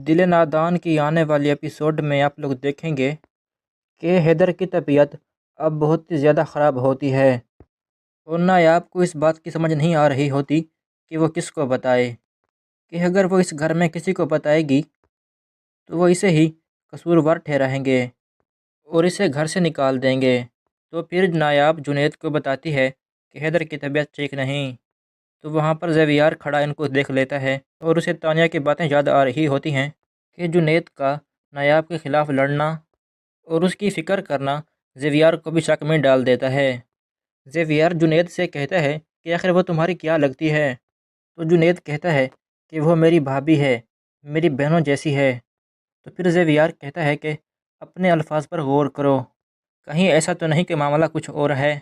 دل نادان کی آنے والی ایپیسوڈ میں آپ لوگ دیکھیں گے کہ حیدر کی طبیعت اب بہت ہی زیادہ خراب ہوتی ہے اور نایاب کو اس بات کی سمجھ نہیں آ رہی ہوتی کہ وہ کس کو بتائے، کہ اگر وہ اس گھر میں کسی کو بتائے گی تو وہ اسے ہی قصوروار ٹھہرائیں گے اور اسے گھر سے نکال دیں گے۔ تو پھر نایاب جنید کو بتاتی ہے کہ حیدر کی طبیعت ٹھیک نہیں، تو وہاں پر زیویار کھڑا ان کو دیکھ لیتا ہے اور اسے تانیہ کی باتیں یاد آ رہی ہوتی ہیں کہ جنید کا نایاب کے خلاف لڑنا اور اس کی فکر کرنا زیویار کو بھی شک میں ڈال دیتا ہے۔ زیویار جنید سے کہتا ہے کہ آخر وہ تمہاری کیا لگتی ہے؟ تو جنید کہتا ہے کہ وہ میری بھابھی ہے، میری بہنوں جیسی ہے۔ تو پھر زیویار کہتا ہے کہ اپنے الفاظ پر غور کرو، کہیں ایسا تو نہیں کہ معاملہ کچھ اور ہے۔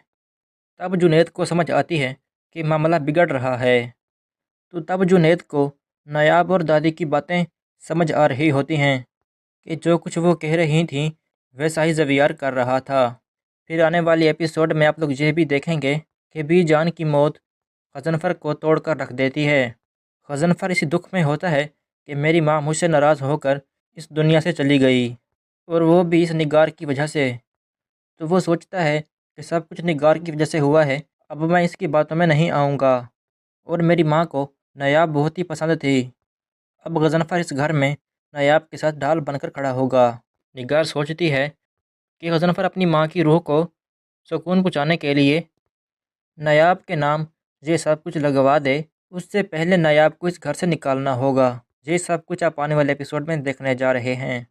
تب جنید کو سمجھ آتی ہے کہ معاملہ بگڑ رہا ہے، تو تب جنید کو نایاب اور دادی کی باتیں سمجھ آ رہی ہوتی ہیں کہ جو کچھ وہ کہہ رہی تھیں ویسا ہی زیویار کر رہا تھا۔ پھر آنے والی ایپیسوڈ میں آپ لوگ یہ بھی دیکھیں گے کہ بی جان کی موت غضنفر کو توڑ کر رکھ دیتی ہے۔ غضنفر اسی دکھ میں ہوتا ہے کہ میری ماں مجھ سے ناراض ہو کر اس دنیا سے چلی گئی، اور وہ بھی اس نگار کی وجہ سے۔ تو وہ سوچتا ہے کہ سب کچھ نگار کی وجہ سے ہوا ہے، اب میں اس کی باتوں میں نہیں آؤں گا، اور میری ماں کو نایاب بہت ہی پسند تھی، اب غضنفر اس گھر میں نایاب کے ساتھ ڈھال بن کر کھڑا ہوگا۔ نگار سوچتی ہے کہ غضنفر اپنی ماں کی روح کو سکون پہنچانے کے لیے نایاب کے نام یہ سب کچھ لگوا دے، اس سے پہلے نایاب کو اس گھر سے نکالنا ہوگا۔ یہ سب کچھ آپ آنے والے ایپیسوڈ میں دیکھنے جا رہے ہیں۔